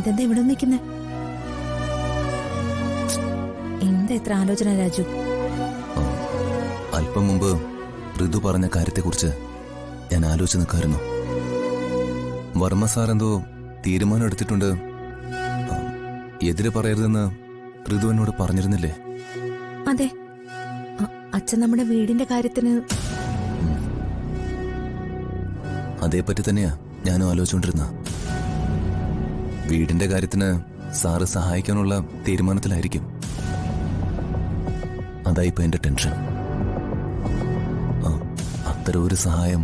ഇതെന്താ ഇവിടെ നിൽക്കുന്നേ? എന്താ ഇത്ര ആലോചന രാജു? അല്പം മുമ്പ് ഋതു പറഞ്ഞ കാര്യത്തെക്കുറിച്ച് ഞാൻ ആലോചിച്ച് നിൽക്കായിരുന്നു. വർമ്മ സാർ എന്തോ തീരുമാനം എടുത്തിട്ടുണ്ട്. എതിരെ പറയരുതെന്ന് ഋതു എന്നോട് പറഞ്ഞിരുന്നില്ലേ? അതെ, അച്ഛൻ നമ്മുടെ വീടിന്റെ കാര്യത്തിന്. അതേപ്പറ്റി തന്നെയാ ഞാനും ആലോചിച്ചുകൊണ്ടിരുന്ന. വീടിന്റെ കാര്യത്തിന് സാറ് സഹായിക്കാനുള്ള തീരുമാനത്തിലായിരിക്കും. അതായിപ്പോ എന്റെ ടെൻഷൻ. അത്തരം ഒരു സഹായം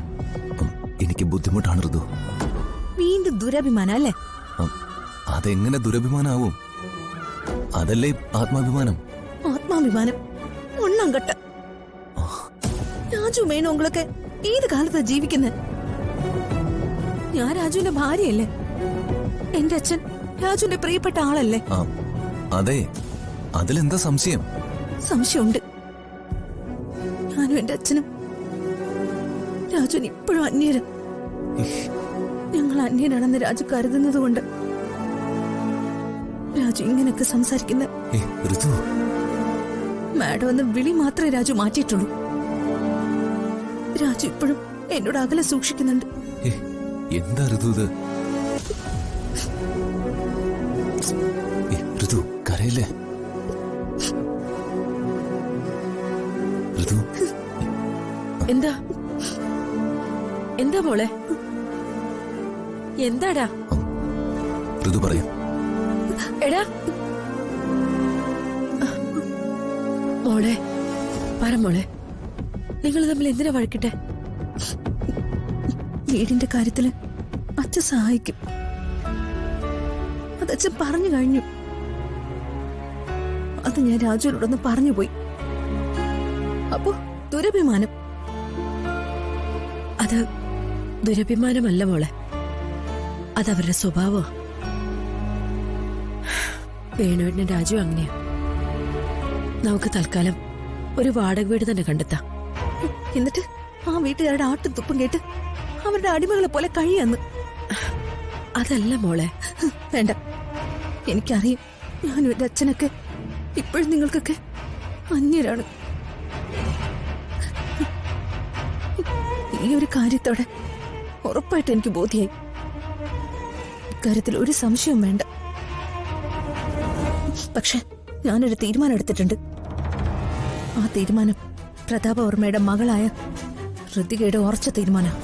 എനിക്ക് ബുദ്ധിമുട്ടാണ് ഋതു. വീണ്ടും ദുരഭിമാനം അല്ലേ? അതെങ്ങനെ ദുരഭിമാനാവും? അതല്ലേ ആത്മാഭിമാനം. ആത്മാഭിമാനം ഒണ്ണംകട്ട. രാജു മേനോങ്ങളൊക്കെ ഏത് കാലത്താ ജീവിക്കുന്നത്? ഞാൻ രാജുവിന്റെ ഭാര്യയല്ലേ? എന്റെ അച്ഛൻ രാജുവിന്റെ പ്രിയപ്പെട്ട ആളല്ലേ? അതെ, അതിലെന്താ സംശയം? സംശയമുണ്ട്. ഞാനും എന്റെ അച്ഛനും രാജുവിന് ഇപ്പോഴും അന്യരും. ഞങ്ങൾ അന്യനാണെന്ന് രാജു കരുതുന്നത് കൊണ്ട് രാജു ഇങ്ങനെയൊക്കെ സംസാരിക്കുന്നത്. മാഡം എന്ന് വിളി മാത്രമേ രാജു മാറ്റിയിട്ടുള്ളൂ. രാജു ഇപ്പോഴും എന്നോട് അകലെ സൂക്ഷിക്കുന്നുണ്ട്. എന്താ ഋതു ഇത്? ഋതു കരയില്ലേ? ഋതു എന്താ എന്താ മോളെ? എന്താടാ? ഋതു പറയൂ. എടാ മോളെ, പറ മോളെ, നിങ്ങൾ തമ്മിൽ എന്തിനാ വഴക്കിട്ടെ? വീടിന്റെ കാര്യത്തില് അച്ഛൻ സഹായിക്കും, അതച്ഛൻ പറഞ്ഞു കഴിഞ്ഞു. അത് ഞാൻ രാജുവിനോടൊന്ന് പറഞ്ഞു പോയി. അപ്പോ ദുരഭിമാനം. അത് ദുരഭിമാനമല്ല മോളെ, അതവരുടെ സ്വഭാവം. വേണുവിന്റെ രാജു അങ്ങനെയാ. നമുക്ക് തൽക്കാലം ഒരു വാടക വീട് തന്നെ കണ്ടെത്താം. എന്നിട്ട് ആ വീട്ടുകാരുടെ ആട്ടും തുപ്പും കേട്ട് അവരുടെ അടിമകളെ പോലെ കഴിയാന്ന്. അതല്ല മോളെ. വേണ്ട, എനിക്കറിയാം ഞാനും എന്റെ അച്ഛനൊക്കെ ഇപ്പോഴും നിങ്ങൾക്കൊക്കെ അന്യരാണ്. ഈ ഒരു കാര്യത്തോടെ ഉറപ്പായിട്ട് എനിക്ക് ബോധ്യായി. ഇക്കാര്യത്തിൽ ഒരു സംശയവും വേണ്ട. പക്ഷെ ഞാനൊരു തീരുമാനം എടുത്തിട്ടുണ്ട്. ആ തീരുമാനം പ്രതാപവർമ്മയുടെ മകളായ ഋതികയുടെ ഉറച്ച തീരുമാനം.